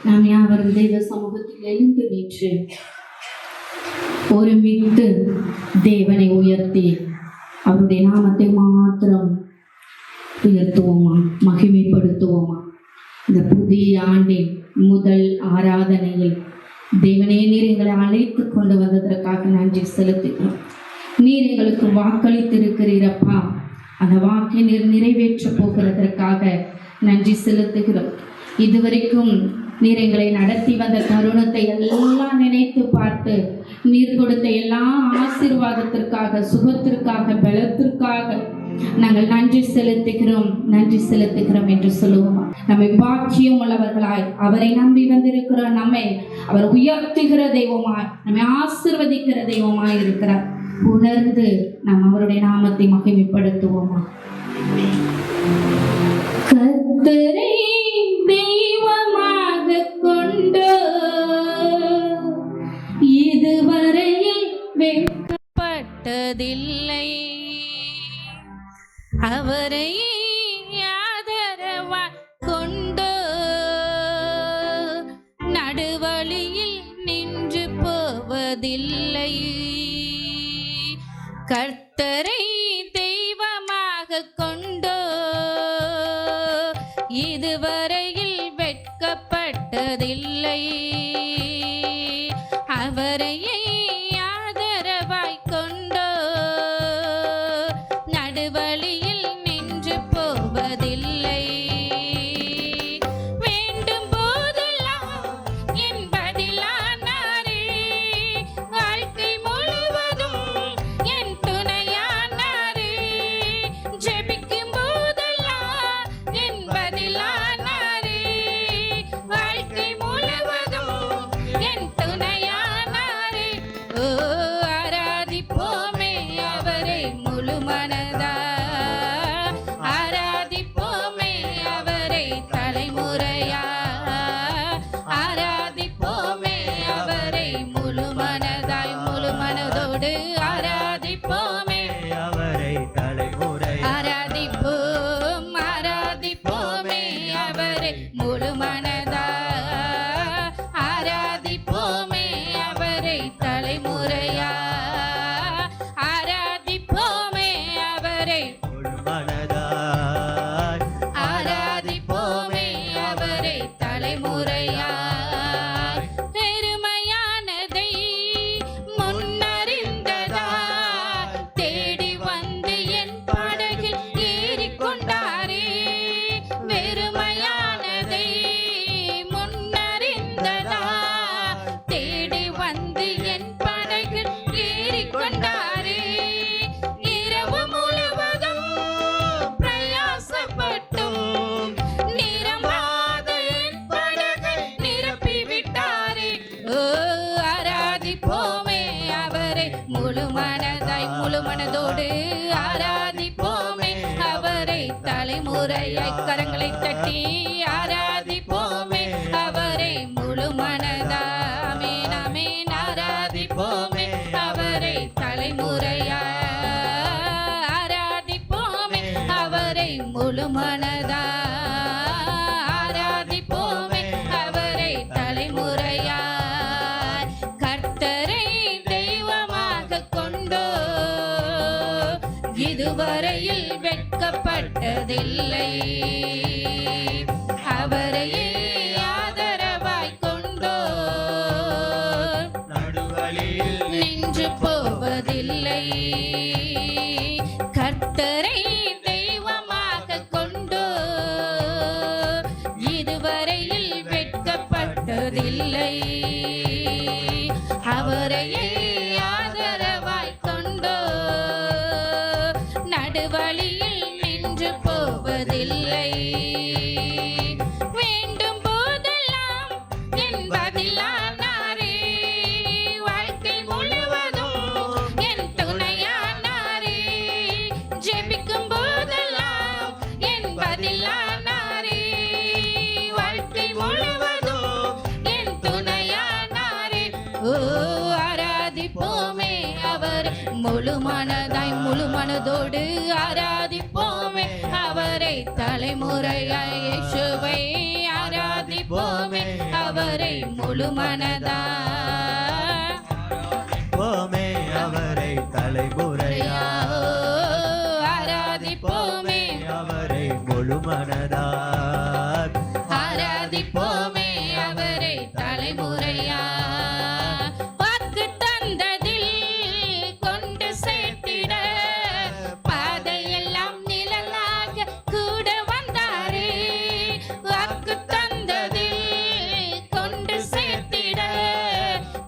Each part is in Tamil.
நாம் யாவரும் தெய்வ சமூகத்தில் எழுந்து நின்று ஒருமித்து தேவனை உயர்த்தி அவருடைய நாமத்தை மாத்திரம் உயர்த்துவோமா, மகிமைப்படுத்துவோமா? இந்த புதிய ஆண்டின் முதல் ஆராதனையில் தேவனே, நீர் எங்களை அழைத்து கொண்டு வந்ததற்காக நன்றி செலுத்துகிறோம். நீர் எங்களுக்கு வாக்களித்திருக்கிறீரப்பா, அந்த வாக்கை நீர் நிறைவேற்ற போகிறதற்காக நன்றி செலுத்துகிறோம். இதுவரைக்கும் நீர் எங்களை நடத்தி வந்த தருணத்தை எல்லாம் நினைத்து பார்த்து நீர் கொடுத்த எல்லா ஆசீர்வாதத்திற்காக, சுகத்திற்காக, பலத்திற்காக நாங்கள் நன்றி செலுத்துகிறோம் என்று சொல்லுவோம். நம்மை பாக்கியம் உள்ளவர்களாய் அவரை நம்பி வந்திருக்கிறோம். நம்மை அவர் உயர்த்துகிற தெய்வமாய், நம்மை ஆசீர்வதிக்கிற தெய்வமாய் இருக்கிறார். உணர்ந்து நாம் அவருடைய நாமத்தை மகிமைப்படுத்துவோமா? கர்த்தரை தெய்வமாக கொண்டு இதுவரையில் வெட்கப்பட்டதில்லை, அவரை ஆதரவாய் கொண்டு நடுவழியில் நின்று போவதில்லை. கர்த்தரை தெய்வமாக கொண்டு இதுவரையில் வெட்கப்பட்டதில்லை, அவரையே ஆதரவாய் கொண்டு நடுவழியில் நின்று போவதில்லை. வேண்டும் போதெல்லாம் என் பதிலானாரே, வாழ்க்கை முழுவதும் என் துணையானாரே. ஜெபிக்கும் போதெல்லாம் என் பதிலானாரே, வாழ்க்கை முழுவதும் என் துணையானாரே. ஓ, ஆராதிப்போமே அவரை முழு மனதா, ஆராதிப்போமே அவரை தலைமுறையா, ஆராதிப்போமே அவரை முழு மனதாய் முழு மனதோடு ஆராதிப்போமே அவரை தலைமுறை, ஆராதிப்போமே அவரை முழு மனதா, ஆராதிப்போமே அவரை தலைமுறையா, ஆராதிப்போமே அவரை முழு மனதாய், ஆராதிப்போமே அவரை தலைமுறையா. பெருமையானதை முன்னறிந்ததா, தேடி வந்து என் படகில் ஏறிக்கொண்டாரே. வெறுமையானதை முன்னறிந்ததா, தேடி வந்து என் படகில் ஏறிக்கொண்டாரே. இரவு முழுவதும் பிரயாசப்பட்டும் நிரம்பாத என் படகை நிரப்பிவிட்டாரே. ஓ, ஆராதிப்போமே அவரை முழு மனதாய் முழு மனதோடு ஆராதிப்போமே அவரை தலைமுறையாய் கரங்களை தட்டி ஆராதிப்போமே அவரை முழு மனதா. ஆமென், ஆமென். ஆராதிப்போமே அவரை தலைமுறையாய், ஆராதிப்போமே அவரை முழு மனதா, ஆராதிப்போமே அவரை தலைமுறையாய். கர்த்தரை தெய்வமாக கொண்டோ இதுவரையில் வெட்கப்பட்டதில்லை, அவரையே ஆதரவாய் கொண்டோ நடுவழியில் நின்று போவதில்லை. கர்த்தரை தெய்வமாக கொண்டோ இதுவரையில் வெட்கப்பட்டதில்லை, அவரையே ஆதரவாய் கொண்டோ நடுவழியில் நின்று போவதில்லை. வேண்டும் போதெல்லாம் என் பதிலானாரே, வாழ்க்கை முழுவதும் என் துணையானாரே. ஜெபிக்கும் போதெல்லாம் என் பதிலானாரே, வாழ்க்கை முழுவதும் என் துணையானாரே. ஓ, ஆராதிப்போமே அவர் முழு மனதாய் முழு மனதோடு ஆராதிப்போமே அவரை தலைமுறையாய் இயேசுவை ஆராதிப்போமே. அவரை முழு மனதா போமே அவரை தலைமுறையா ஆராதிப்போமே அவரை முழு மனதார் ஆராதிப்போமே அவரை தலைமுறையா வாக்கு தந்ததில் கொண்டு சேர்த்திட பாதையெல்லாம் நிழலாக கூட வந்தாரே வாக்கு தந்ததில் கொண்டு சேர்த்திட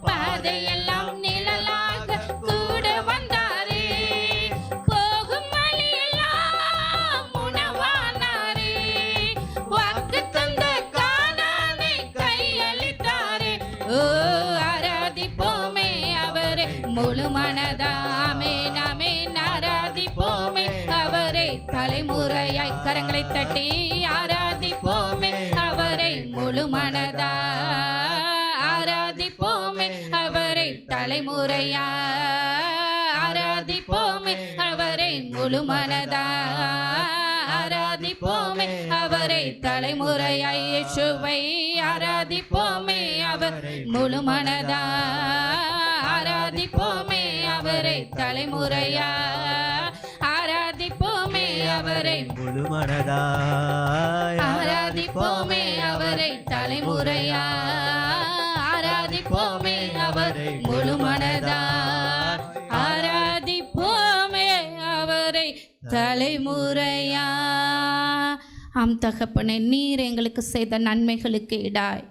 பாதையெல்லாம் நிழலாக கூட வந்தாரே போகும் வழியெல்லாம் உணவானாரே வாக்கு தந்த கானானை கையளித்தாரே ஓ ஆராதிப்போமே அவரை முழு மனதாமே நாமே ஆராதிப்போமே அவரை தலைமுறையாய் கரங்களை தட்டி ஆராதிப்போமே அவரை முழு மனதா ஆராதிப்போமே அவரை தலைமுறையா ஆராதிப்போமே அவரை முழு மனதா ஆராதிப்போமே அவரை தலைமுறையாய் இயேசுவை ஆராதிப்போமே அவரை முழு மனதா ஆராதிப்போமே அவரை தலைமுறையா ஆராதிப்போமே அவரை முழு மனதாய் ஆராதிப்போமே அவரை தலைமுறையா ஆராதிப்போமே அவரை முழு மனதா ஆராதிப்போமே அவரை தலைமுறையா ஆம் தகப்பனே நீர் எங்களுக்கு செய்த நன்மைகளுக்கு ஈடாய்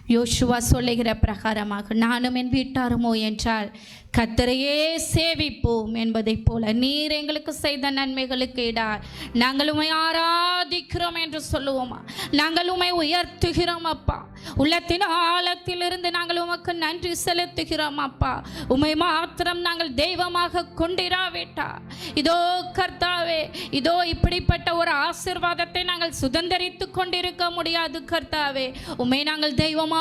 யோசுவா சொல்லுகிற பிரகாரமாக நானும் என் வீட்டாருமோ என்றால் கர்த்தரையே சேவிப்போம் என்பதைப் போல நீர் எங்களுக்கு செய்த நன்மைகளுக்கு ஈடாய் நாங்கள் உம்மை ஆராதிக்கிறோம் என்று சொல்லுவோமா நாங்கள் உம்மை உயர்த்துகிறோம் அப்பா உள்ளத்தின் ஆழத்திலிருந்து நாங்கள் உமக்கு நன்றி செலுத்துகிறோம் அப்பா உம்மை மாத்திரம் நாங்கள் தெய்வமாக கொண்டிராவிட்டா இதோ கர்த்தாவே இதோ இப்படிப்பட்ட ஒரு ஆசீர்வாதத்தை நாங்கள் சுதந்திரித்து கொண்டிருக்க முடியாது கர்த்தாவே உம்மை நாங்கள் தெய்வமாய்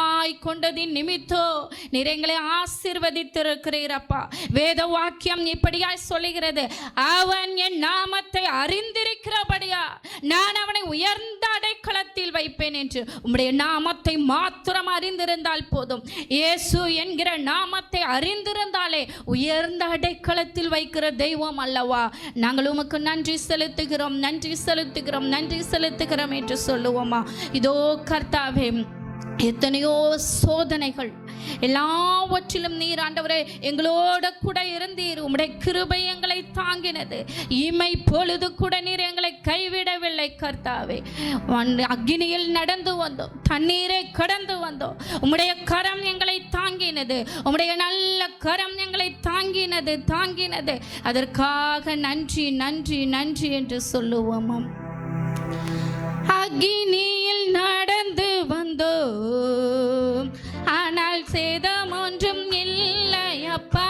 கொண்டதின் நிமித்தோ நீர் எங்களை ஆசீர்வதித்திருக்கிறீரப்பா வேத வாக்கியம் இப்படியாய் சொல்லுகிறது அவன் என் நாமத்தை அறிந்திருக்கிறபடியா நான் அவனை உயர்ந்த அடைக்கலத்தில் வைப்பேன் என்று உம்முடைய நாமத்தை மாத்திரம் அறிந்திருந்தால் போதும் இயேசு என்கிற நாமத்தை அறிந்திருந்தாலே உயர்ந்த அடைக்கலத்தில் வைக்கிற தெய்வம் அல்லவா நாங்கள் உமக்கு நன்றி செலுத்துகிறோம் நன்றி செலுத்துகிறோம் நன்றி செலுத்துகிறோம் என்று சொல்லுவோமா இதோ கர்த்தாவே எத்தனையோ சோதனைகள் எல்லாவற்றிலும் நீர் ஆண்டவரே எங்களோட கூட இருந்தீர் உம்முடைய கிருபை எங்களை தாங்கினது இமை பொழுது கூட நீர் எங்களை கைவிடவில்லை கர்த்தாவே அக்னியில் நடந்து வந்தோம் தண்ணீரை கடந்து வந்தோம் உம்முடைய கரம் எங்களை தாங்கினது உம்முடைய நல்ல கரம் எங்களை தாங்கினது அதற்காக நன்றி நன்றி நன்றி என்று சொல்லுவோம் அக்னியில் நடந்து வந்தோம் ஆனால் சேதம் ஒன்றும் இல்லையப்பா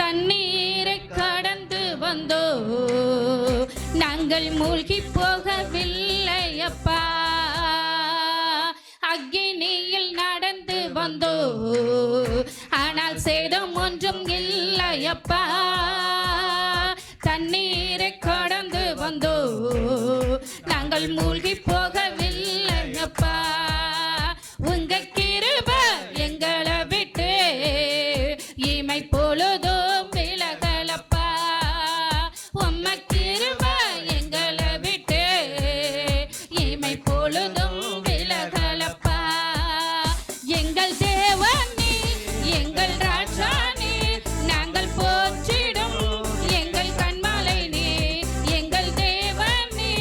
தண்ணீரை கடந்து வந்தோம் நாங்கள் மூழ்கி போகவில்லையப்பா அக்னியில் நடந்து வந்தோம் ஆனால் சேதம் ஒன்றும் இல்லையப்பா தண்ணீரை கடந்து வந்தோ நாங்கள் மூழ்கி போகவில்லையப்பா உங்க கிருபை எங்களை விட்டு இமை பொழுதும் விலகலப்பா உம்ம கிருபை எங்களை விட்டு இமை பொழுதும் விலகலப்பா எங்கள் தேவன் நீ எங்கள் ராஜா நீ நாங்கள் போற்றிடும் எங்கள் கண்மலை நீ எங்கள் தேவன் நீ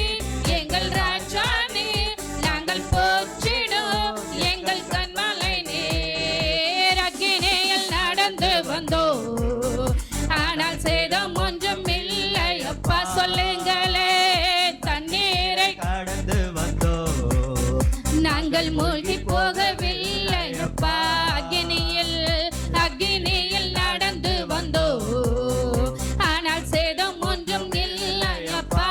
எங்கள் ராஜா நீ நாங்கள் போற்றிடும் எங்கள் கண்மலை நீ அக்கினியில் நடந்து வந்தோ ஆனால் சேதம் ஒன்றும் இல்லை அப்பா சொல்லுங்களே தண்ணீரை கடந்து வந்தோ நாங்கள் மூழ்கி போகவில்லை அப்பா அக்னியில் நடந்து வந்தோ ஆனால் சேதம் ஒன்றும் இல்லை அப்பா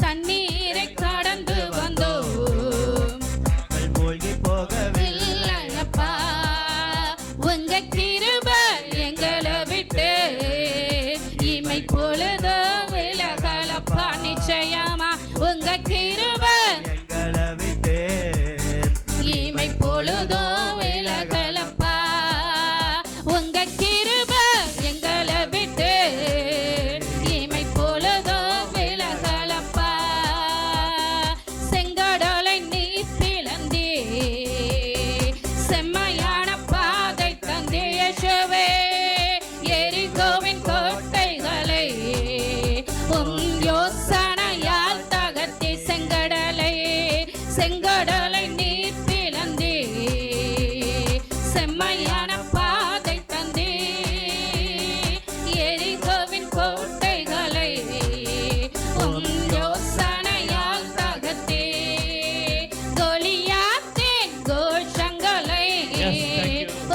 தண்ணீரை கடந்து வந்தோ மூழ்கி போகவில்லை இல்லை அப்பா உங்க கிருபை எங்களை விட்டு இமை பொழுது விலகலப்பா நிச்சயமா உங்க கிருபை எங்களை விட்டு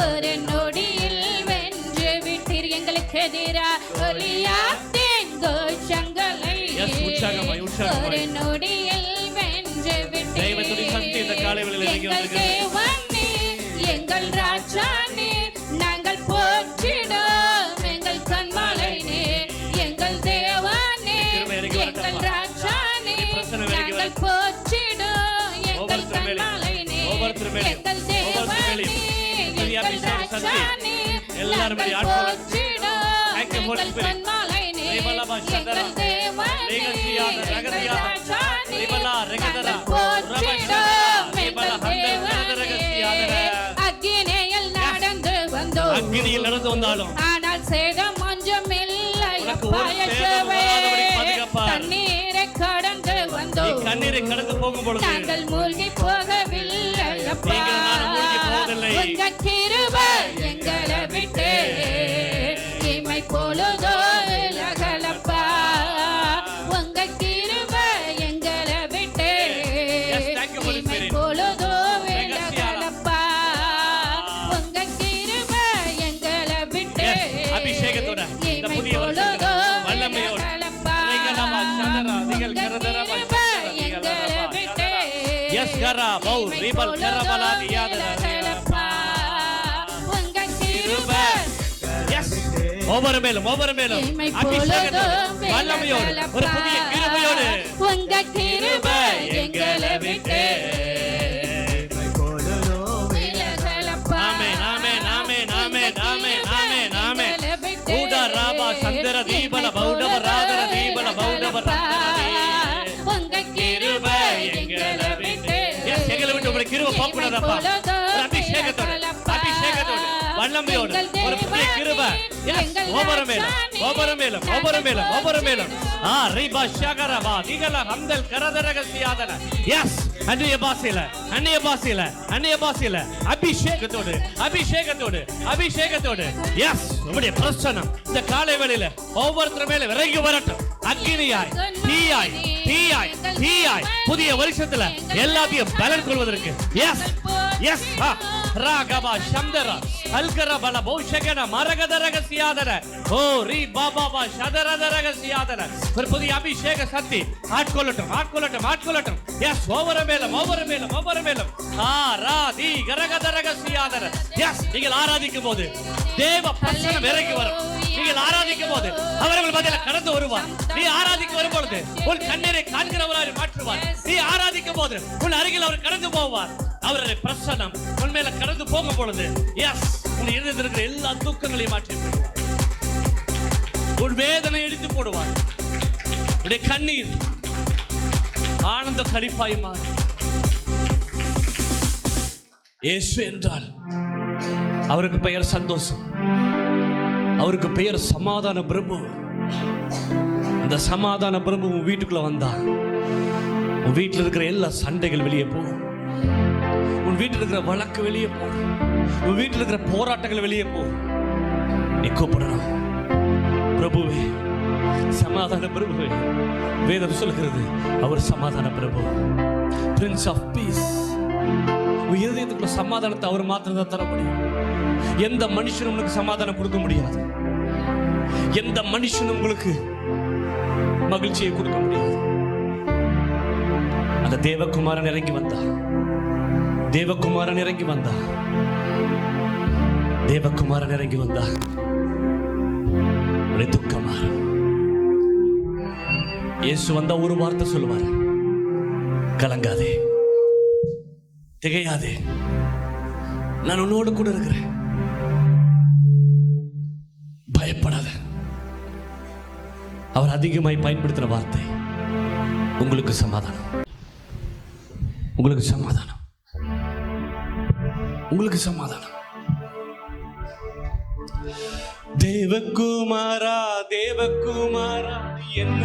ஒரு நொடியில் வென்று விட்டீர். எங்களுக்கு எதிராக ஒலியாத்தேன் கோஷங்களை ஒரு நொடியில் வென்று விட்டீர். எங்கள் தேவனே, எங்கள் ராஜானே, நாங்கள் போற்றிடும் எங்கள் கண்மலை நீர். எங்கள் தேவனே, எங்கள் ராஜானே, நாங்கள் போற்றிடும் எங்கள் கண்மலை நீர். எங்கள் தேவனே, எங்கள் ராஜானே, நாங்கள் போற்றிடும் எங்கள் கண்மலை நீர். எங்கள் தேவனே, எங்கள் ராஜானே, நாங்கள் போற்றிடும் எங்கள் தேவனே. அக்கினியில் நடந்து வந்தோம், அக்கினியில் நடந்து வந்தாலும் ஆனால் சேதம் கொஞ்சம் இல்லை. தண்ணீரை கடந்து வந்தோம், கண்ணீரை கடந்து போகும் பொழுது நாங்கள் மூழ்கி போகவில்லை. உங்க கிருபை எங்களை விட்டு இமை பொழுதோ விலகலப்பா. உங்க கிருபை எங்களை விட்டு இமை பொழுதோ விலகலப்பா. உங்க கிருபை எங்களை விட்டு அபிஷேகத்தோட இந்த இமை புதிய பொழுதோ வல்லமையோடு விலகலப்பா. நீங்கள் கிருபை எங்களை விட்டு எஸ் கரா பௌ ரிபல் கரபலாதியாதர உங்க கிருபை எஸ் ஒவ்வொரு மேலும் அபிஷேகத்தோடு வல்லமையோடு ஒரு புதிய கிருபையோடு உங்க கிருபை எங்களை விட்டு விலகலப்பா. ஆமென் ஆமென் ஆமென் ஆமென் ஆமென் ஆமென் ஆமென் எங்களை விட்டு ஊடா ராபா சந்தர தீபல பௌடவ ராதர தீபல பௌடவ உங்க கிருபை எங்களை விட்டு எஸ் எங்களை விட்டு உங்களுடைய கிருபை போகக்கூடாதப்பா. ஒரு அபிஷேகத்தோடு வல்லமையோடு ஒரு புதிய கிருபை எஸ் ஒவ்வொரு மேலும் ஆ ரிபா ஷகரபா திகல ஹம்தல் கரதரகசியாதன எஸ் அந்நிய பாஷையில அபிஷேகத்தோடு எஸ் உங்களுடைய பிரசன்னம் இந்த காலை வேளையில ஒவ்வொருத்தர் மேல இறங்கி வரட்டும். அக்கினியாய் தீயாய் புதிய வருஷத்துல எல்லாத்தையும் பலன் கொள்வதற்கு எஸ் எஸ் ராகபா சந்தரா அல்கர பல பௌஷகன மரகதரகசியாதன ஓ ரி பாபா சதரதரகசியாதன ஒரு புதிய அபிஷேக சக்தி ஆட்கொள்ளட்டும் எஸ் ஒவ்வொரு மேலும் ஆ ரா தி கரகதரகசியாதன எஸ் நீங்கள் ஆராதிக்கும் போது தேவ பிரசன்னம் இறங்கி வரும். நீங்கள் ஆராதிக்கும் போது அவர்கள் மத்தியில கடந்து வருவார். நீ ஆராதிக்க வரும் பொழுது உன் கண்ணீரை காண்கிறவராய் மாற்றுவார். நீ ஆராதிக்கும் போது உன் அருகில் அவர் கடந்து போவார். அவருடைய பிரசன்னம் உன் மேல கடந்து போகும் பொழுது எஸ் உன் இருதயத்தில் இருக்கிற எல்லா துக்கங்களையும் மாற்றி போடுவார். உன் வேதனை எடுத்து போடுவார். உடைய கண்ணீர் ஆனந்த கழிப்பாய் மாறும். இயேசு என்றால் அவருக்கு பெயர் சந்தோஷம், அவருக்கு பெயர் சமாதான பிரபு. இந்த சமாதான பிரபு உன் வீட்டுக்குள்ள வந்தா உன் வீட்டில் இருக்கிற எல்லா சண்டைகள் வெளியே போகும். உன் வீட்டில் இருக்கிற வழக்கு வெளியே போகும். உன் வீட்டில் இருக்கிற போராட்டங்கள் வெளியே போகும். நீ கூப்பிடணும், பிரபுவே சமாதான பிரபுவே. வேதம் சொல்கிறது அவர் சமாதான பிரபு, பிரின்ஸ் ஆஃப் பீஸ். உன் இருதயத்துக்குள்ள சமாதானத்தை அவர் மாத்திரம் தான் தர முடியும். எந்த மனுஷனும் உங்களுக்கு சமாதானம் கொடுக்க முடியாது. எந்த மனுஷனும் உங்களுக்கு மகிழ்ச்சியை கொடுக்க முடியாது. அந்த தேவகுமாரன் இறங்கி வந்தா துக்கமாறு. இயேசு வந்தா ஒரு வார்த்தை சொல்லுவார், கலங்காதே, திகையாதே, நான் உன்னோடு கூட இருக்கிறேன், பயப்படாத. அவர் அதிகமாய் பயன்படுத்தின வார்த்தை உங்களுக்கு சமாதானம், உங்களுக்கு சமாதானம், உங்களுக்கு சமாதானம். தேவகுமாரா தேவகுமாரா என்ன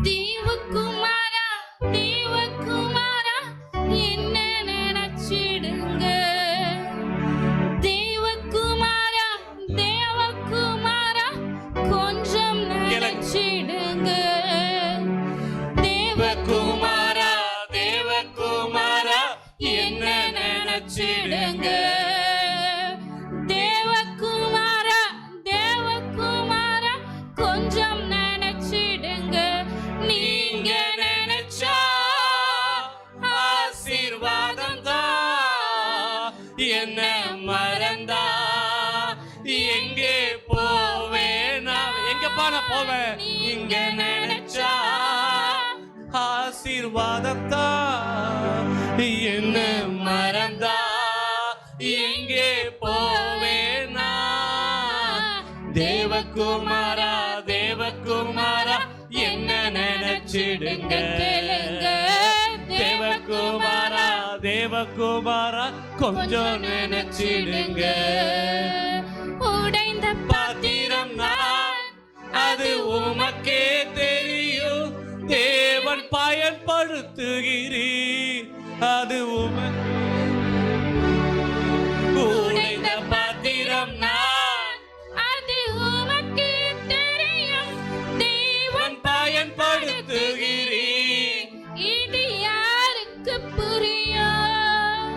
தேவகுமாரா தேவகுமாரா என்ன நினைச்சிடுங்க. தேவகுமாரா தேவகுமாரா கொஞ்சம் நினைச்சிடுங்க. தேவகுமாரா தேவகுமாரா என்ன நினைச்சிடுங்க. நினைச்சிடுங்க. தேவகுமாரா தேவகுமாரா கொஞ்சம் நினைச்சிடுங்க. நீங்க நினைச்சா ஆசீர்வாதம் தான். என்ன மறந்தா எங்கே போவேன் நான்? எங்கப்பா நான் போவேன்? நீங்க நினைச்சா ஆசீர்வாதம் தான். என்ன மறந்தா எங்கே போவேன் நான்? தேவகுமாரா தேவகுமாரா என்ன நினைச்சிடுங்க. தேவகுமாரா தேவகுமாரா கொஞ்சம் நினைச்சிடுங்க. உடைந்த பாத்திரம் நான், அது உமக்கே தெரியும். தேவன் பயன்படுத்துகிறீர், அது உமக்கு. உடைந்த பாத்திரம் நான், அது உமக்கு தெரியும். தேவன் பயன்படுத்துகிறீர். இது யாருக்கு புரியும்?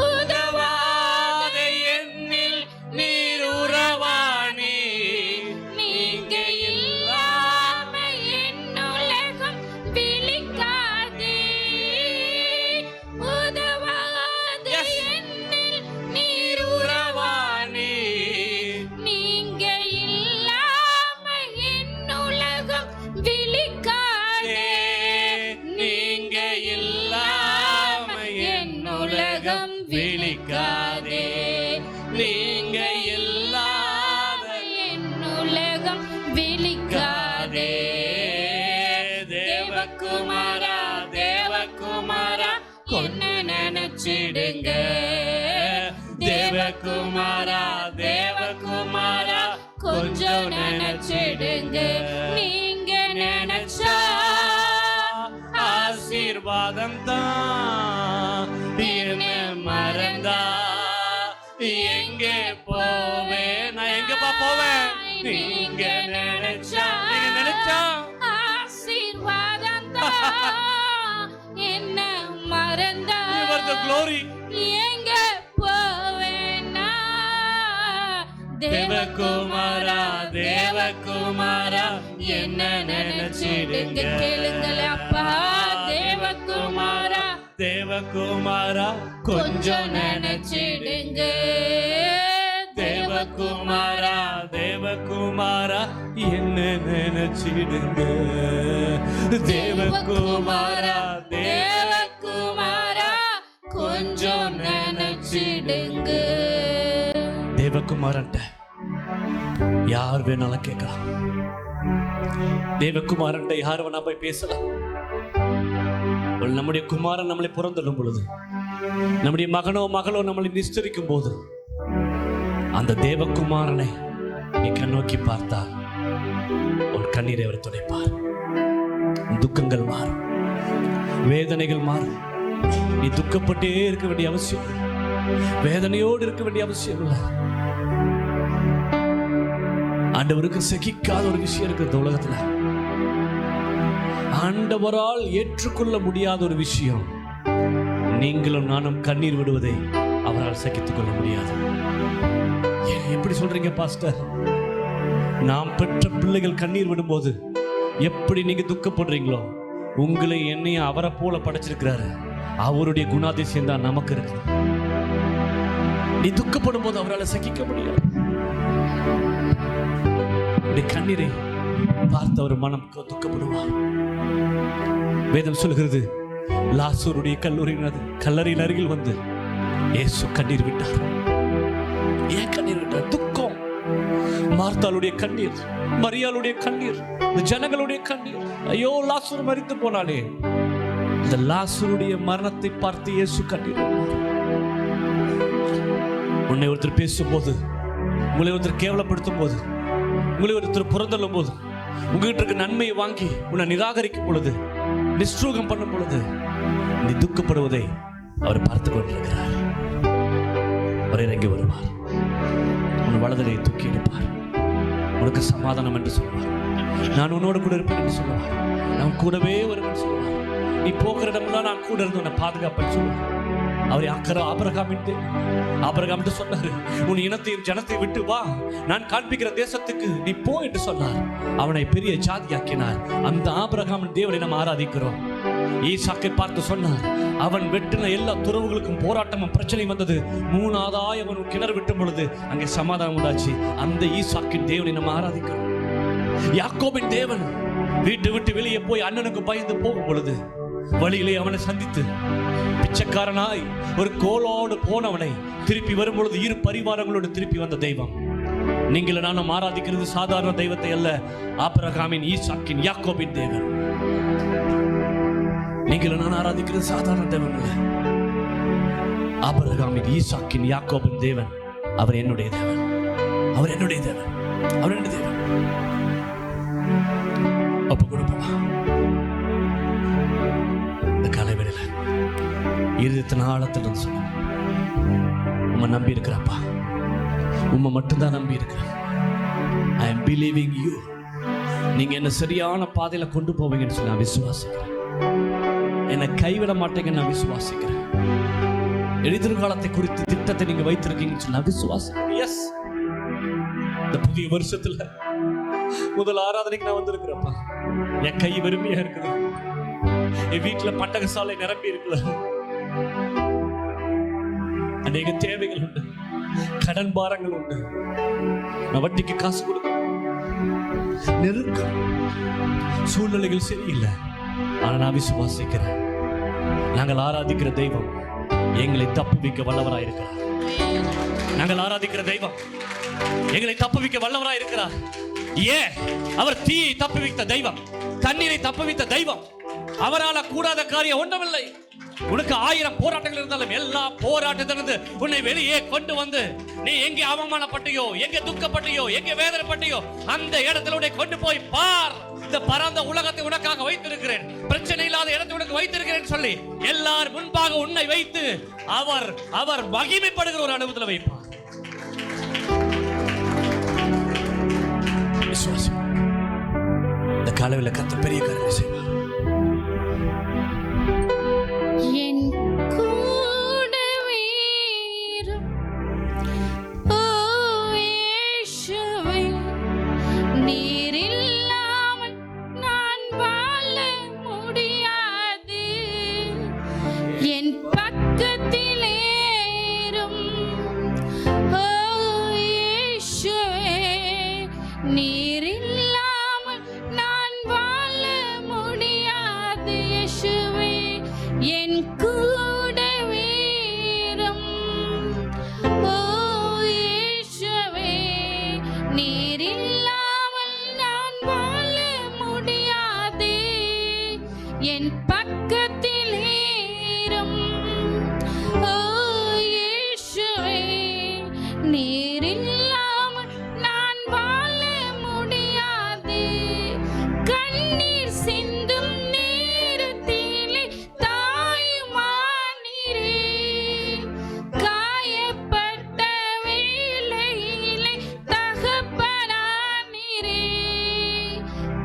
உதவாத என்னில் நீர் உறவானே. நீங்க இல்லாம என் உலகம் விழிக்காதே. உதவாத Yes. என்னில் நீர் உறவானே. நீங்க இல்லாம என் உலகம் விழிக்காதே. நீங்க இல்லாம என் உலகம் விழிக்காதே. நீங்க இல்லாம என் உலகம் விழிக்காதே. தேவகுமாரா தேவகுமாரா என்ன நினைச்சிடுங்க. தேவகுமாரா தேவகுமாரா கொஞ்சம் நினைச்சிடுங்க. நீங்க நினைச்சா ஆசீர்வாதம் தான். என்ன மறந்தா எங்கே போவேன் நான்? எங்கப்பா போவேன்? நீங்க நினைச்சா நீங்க நினைச்சா ஆசீர்வாதம் தான். என்ன மறந்தா You are the glory. எங்க போவேனா? தேவகுமாரா தேவகுமாரா என்ன நினைச்சிடுங்க. கேளுங்களே அப்பா. தேவகுமாரா தேவகுமாரா கொஞ்சம் நினைச்சிடுங்க. தேவகுமாரா தேவகுமாரா என்ன நினைச்சிடுங்க. தேவகுமாரா தேவகுமாரா கொஞ்சம் நினைச்சிடுங்க. தேவகுமாரன்ட்ட யார் வேணாலும் கேட்கலாம். தேவகுமாரன்ட்ட யார் வேணா போய் பேசலாம். நம்முடைய குமாரன் நம்மளை புறந்தள்ளும் பொழுது, நம்முடைய மகனோ மகளோ நம்மளை நிஸ்தரிக்கும் போது, அந்த தேவகுமாரனை நீ கண்ணோக்கி பார்த்தா உன் கண்ணீரை அவர் துடைப்பார். துக்கங்கள் மாறும், வேதனைகள் மாறும். நீ துக்கப்பட்டே இருக்க வேண்டிய அவசியம், வேதனையோடு இருக்க வேண்டிய அவசியம் இல்லை. ஆண்டவருக்கு சகிக்காத ஒரு விஷயம் இருக்கு இந்த உலகத்துல. ஆண்டவரால் ஏற்றுக்கொள்ள முடியாத ஒரு விஷயம், நீங்களும் நானும் கண்ணீர் விடுவதை அவரால் சகித்துக் கொள்ள முடியாது. எப்படி சொல்றீங்க பாஸ்டர்? நாம் பெற்ற பிள்ளைகள் கண்ணீர் விடும்போது எப்படி நீங்க துக்கப்படுறீங்களோ, உங்களை என்னையும் அவரை போல படைச்சிருக்கிறாரு. அவருடைய குணாதிசயம் தான் நமக்கு இருக்கு. நீ துக்கப்படும் போது அவரால் சகிக்க முடியாது. கண்ணீரை பார்த்த ஒரு மனம் துக்கப்படுவார். வேதம் சொல்கிறது, லாசருடைய கல்லறையின் அருகில் வந்து இயேசு கண்ணீர் விட்டார். ஏன் கண்ணீர் விட்டார்? துக்கம். மார்த்தாளுடைய கண்ணீர், மரியாளுடைய கண்ணீர், இந்த ஜனங்களுடைய கண்ணீர். ஐயோ லாசரு மரித்து போனாலே. இந்த லாசருடைய மரணத்தை பார்த்து இயேசு கண்ணீர். உன்னை ஒருத்தர் பேசும்போது, உங்களை ஒருத்தர் கேவலப்படுத்தும் போது, உங்களை ஒருத்தர் புறந்தள்ளும் போது, உங்ககிட்ட இருக்க நன்மையை வாங்கி உன்னை நிராகரிக்கும் பொழுது, நிஸ்ட்ரூகம் பண்ணும் பொழுது, நீ துக்கப்படுவதை அவர் பார்த்து கொண்டிருக்கிறார். அவர் இறங்கி வருவார், உன் வலதிலே தூக்கி எடுப்பார், உனக்கு சமாதானம் என்று சொல்வார். நான் உன்னோடு கூட இருப்பேன் என்று சொல்வார். நான் கூடவே வருவேன் சொல்வார். நீ போகிற இடமெல்லாம் நான் கூட இருந்து உன்னை பாதுகாப்பேன் சொல்வார். அவரை ஆபிரகாம் சொன்னாரு, உன் இனத்தையும் ஜனத்தை விட்டு வா, நான் காண்பிக்கிற தேசத்துக்கு நீ போ என்று சொன்னார். அவனை பெரிய ஜாதியாக்கினார். அந்த ஆபிரகாமின் தேவனை நாம் ஆராதிக்கிறோம். ஈசாக்கை பார்த்து சொன்னார், அவன் வெட்டின எல்லா துறவுகளுக்கும் போராட்டமும் பிரச்சனை வந்தது. 3ஆவதாய் அவன் கிணறு விட்டும் பொழுது அங்கே சமாதானம் உண்டாச்சு. அந்த ஈசாக்கின் தேவனை நாம் ஆராதிக்கிறோம். யாக்கோபின் தேவன் வீட்டு விட்டு வெளியே போய் அண்ணனுக்கு பயந்து போகும் பொழுது வழியிலே அவனை சந்தித்து பிச்சைக்காரனாய் ஒரு கோலோடு போனவனை திருப்பி வரும் பொழுது 2 பரிவாரங்களோடு திருப்பி வந்த தெய்வம். நீங்கள் நானும் ஆராதிக்கிறது சாதாரண தெய்வத்தை அல்ல, ஆபிரகாமின், ஈசாக்கின், யாக்கோபின் தேவன். நீங்கள் நான் ஆராதிக்கிறது சாதாரண தெய்வம் அல்ல, ஆபிரகாமின், ஈசாக்கின், யாக்கோபின் தேவன். அவர் என்னுடைய தேவன், அவர் என்னுடைய தேவன், அவர் என்னுடைய தேவன். ஒப்பு கொடுப்போமா? இந்த காலைவேளையில இருதயத்தின் ஆழத்திலிருந்து சொல்லுங்க, உம்மை நம்பி இருக்கிறப்பா, உம்மை மட்டும்தான் நம்பி இருக்கிறேன். I am believing you. நீங்க என்ன சரியான பாதையில கொண்டு போவீங்கன்னு சொல்லி நான் விசுவாசிக்கிறேன். என்னை கைவிட மாட்டேங்கன்னு நான் விசுவாசிக்கிறேன். எதிர்காலத்தை குறித்து திட்டத்தை நீங்க வைத்திருக்கீங்கன்னு சொல்லி நான் விசுவாசிக்கிறேன். எஸ், இந்த புதிய வருஷத்துல முதல் ஆராதனைக்கு நான் வந்திருக்கிறப்பா. என் கை வெறுமையா இருக்குது, என் வீட்டுல பண்டக சாலை நிரம்பி இருக்குல்ல, அநேக தேவைகள் உண்டு, கடன் பாரங்கள் உண்டு, நான் வட்டிக்கு காசு கொடுக்கணும், நெருக்கம், சூழ்நிலைகள் சரியில்லை. ஆனா நான் விசுவாசிக்கிறேன், நாங்கள் ஆராதிக்கிற தெய்வம் எங்களை தப்புவிக்க வல்லவராயிருக்கிறார். நாங்கள் ஆராதிக்கிற தெய்வம் எங்களை தப்புவிக்க வல்லவராயிருக்கிறார். ஏன்? அவர் தீயை தப்புவித்த தெய்வம், தண்ணீரை தப்புவித்த தெய்வம். அவரால் கூடாத காரியம் ஒன்றுமில்லை. உனக்கு 1000 போராட்டங்கள் இருந்தாலும் எல்லா போராட்டத்திலிருந்து உன்னை வெளியே கொண்டு வந்து, நீ எங்கே அவமானப்பட்டியோ, எங்கே துக்கப்பட்டியோ, எங்கே வேதனைப்பட்டியோ, அந்த இடத்துல உன்னை கொண்டு போய் பார். இந்த பரந்த உலகத்தை உனக்காக வைத்திருக்கிறேன், பிரச்சனை இல்லாத இடத்தை உனக்கு வைத்திருக்கிறேன் சொல்லி எல்லார் முன்பாக உன்னை வைத்து அவர் மகிமைப்படுகிற ஒரு அனுபவத்தில் வைப்பார். இந்த காலையில் கர்த்தர் பெரிய காரியங்களை செய்வார். என் கூடவே ஓ இயேசுவே, நீர் இல்லாமல் நான் வாழ முடியாது. என் பக்கத்திலே ஓ இயேசுவே, நீர் இல்லாமல் நான் வாழ முடியாது. இயேசுவே, என் கூடவே ஓ இயேசுவே, நீர் இல்லாமல் நான் வாழ முடியாது. என் பக்கத்திலே ஓ இயேசுவே, நீர் இல்லாமல் நான் வாழ முடியாது. கண்ணீர் சிந்தும் நேரத்திலே தாயுமானீரே, காயப்பட்ட வேளையிலே தகப்பனானீரே.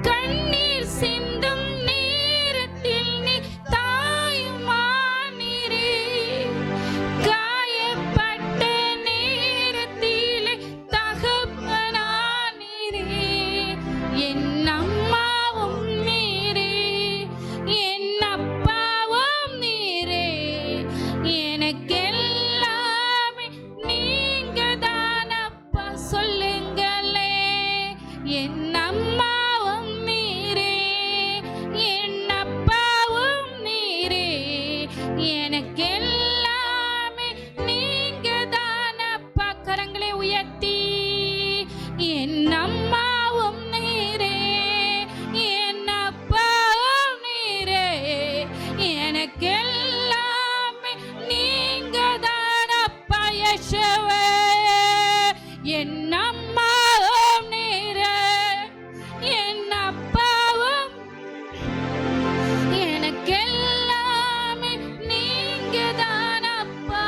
கண்ணீர் சிந்தும் நேரத்தில் நீ தாயுமானீரே, காயப்பட்ட நேரத்திலே தகப்பனானீரே. என் அம்மாவும் நீரே, என் அப்பாவும் நீரே, எனக்கெல்லாமே நீங்க தான் அப்பா. சொல்லுங்களே, என் அம்மாவும் நீரே, என் அப்பாவும் நீரே, எனக்கெல்லாமே நீங்க தான் அப்பா. கரங்களை உயர்த்தி, என் அம்மாவும் நீரே, என் அப்பாவும் நீரே, எனக்கெல்லாமே நீங்க தான் அப்பா. இயேசுவே, என் அம்மாவும் நீரே, என் அப்பாவும், எனக்கெல்லாமே நீங்க தான் அப்பா.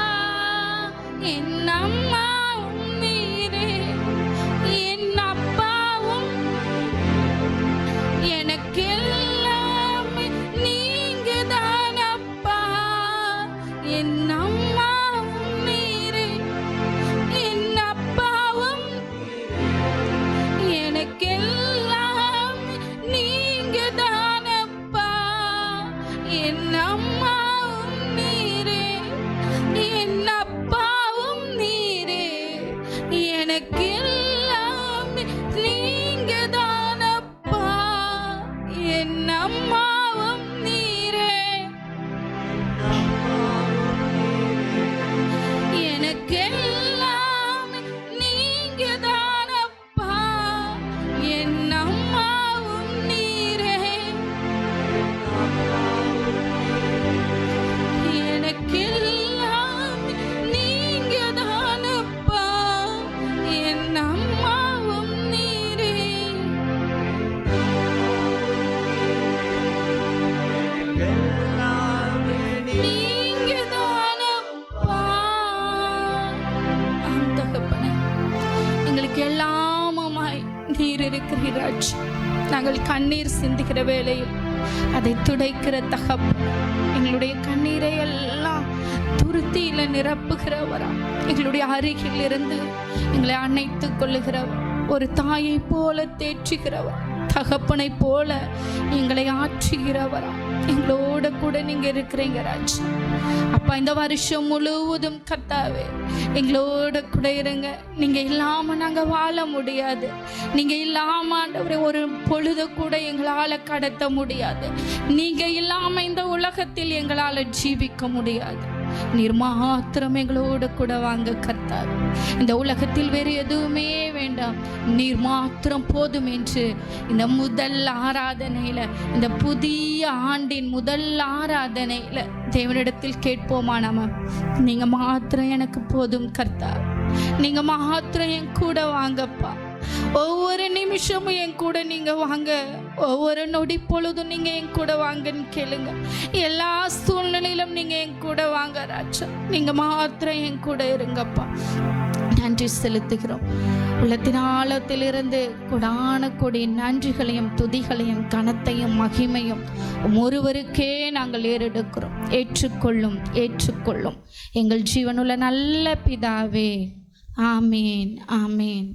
என் அம்மாவும் நீரே, என் அப்பாவும், எனக்கெல்லாமே நீங்க தான் அப்பா. என் அம்மா எங்களுக்கு எல்லாமுமாய் நீர் இருக்கிறீராஜ். நாங்கள் கண்ணீர் சிந்துகிற வேளையில் அதை துடைக்கிற தகப்பன், எங்களுடைய கண்ணீரை எல்லாம் துருத்தியில நிரப்புகிறவரா, எங்களுடைய அருகில் இருந்து எங்களை அணைத்துக் கொள்ளுகிறவர், ஒரு தாயை போல தேற்றுகிறவர், தகப்பனை போல எங்களை ஆற்றுகிறவரா, எங்களோட கூட நீங்க இருக்கிறீங்க ராஜ். அப்பா, இந்த வருஷம் முழுவதும் கர்த்தாவே எங்களோட கூட இருங்க. நீங்க இல்லாம நாங்க வாழ முடியாது. நீங்க இல்லாம ஆண்டவரே ஒரு பொழுது கூட எங்களால கடத்த முடியாது. நீங்க இல்லாம இந்த உலகத்தில் எங்களால ஜீவிக்க முடியாது. நீர் மாத்திரம் எங்களோட கூட வாங்க கர்த்தாவே. இந்த உலகத்தில் வேறு எதுவுமே வேண்டாம், நீர் மாத்திரம் போதும் என்று இந்த முதல் ஆராதனையில, இந்த புதிய ஆண்டின் முதல் ஆராதனையில தேவனிடத்தில் கேட்போமா? நாம நீங்க மாத்திரம் எனக்கு போதும் கர்த்தாவே, நீங்க மாத்திரம் என் கூட வாங்கப்பா. ஒவ்வொரு நிமிஷமும் என் கூட நீங்க வாங்க, ஒவ்வொரு நொடி பொழுதும் நீங்க என் கூட வாங்கன்னு கேளுங்க. எல்லா சூழ்நிலையிலும் நீங்க என் கூட வாங்க ராஜா, நீங்க மாத்திரம் என் கூட இருங்கப்பா. நன்றி செலுத்துகிறோம். உள்ளத்தின் ஆழத்திலிருந்து கொடான கொடி நன்றிகளையும் துதிகளையும் கனத்தையும் மகிமையும் ஒருவருக்கே நாங்கள் ஏறெடுக்கிறோம். ஏற்றுக்கொள்ளும், ஏற்றுக்கொள்ளும் எங்கள் ஜீவனுள்ள நல்ல பிதாவே. ஆமேன், ஆமேன்.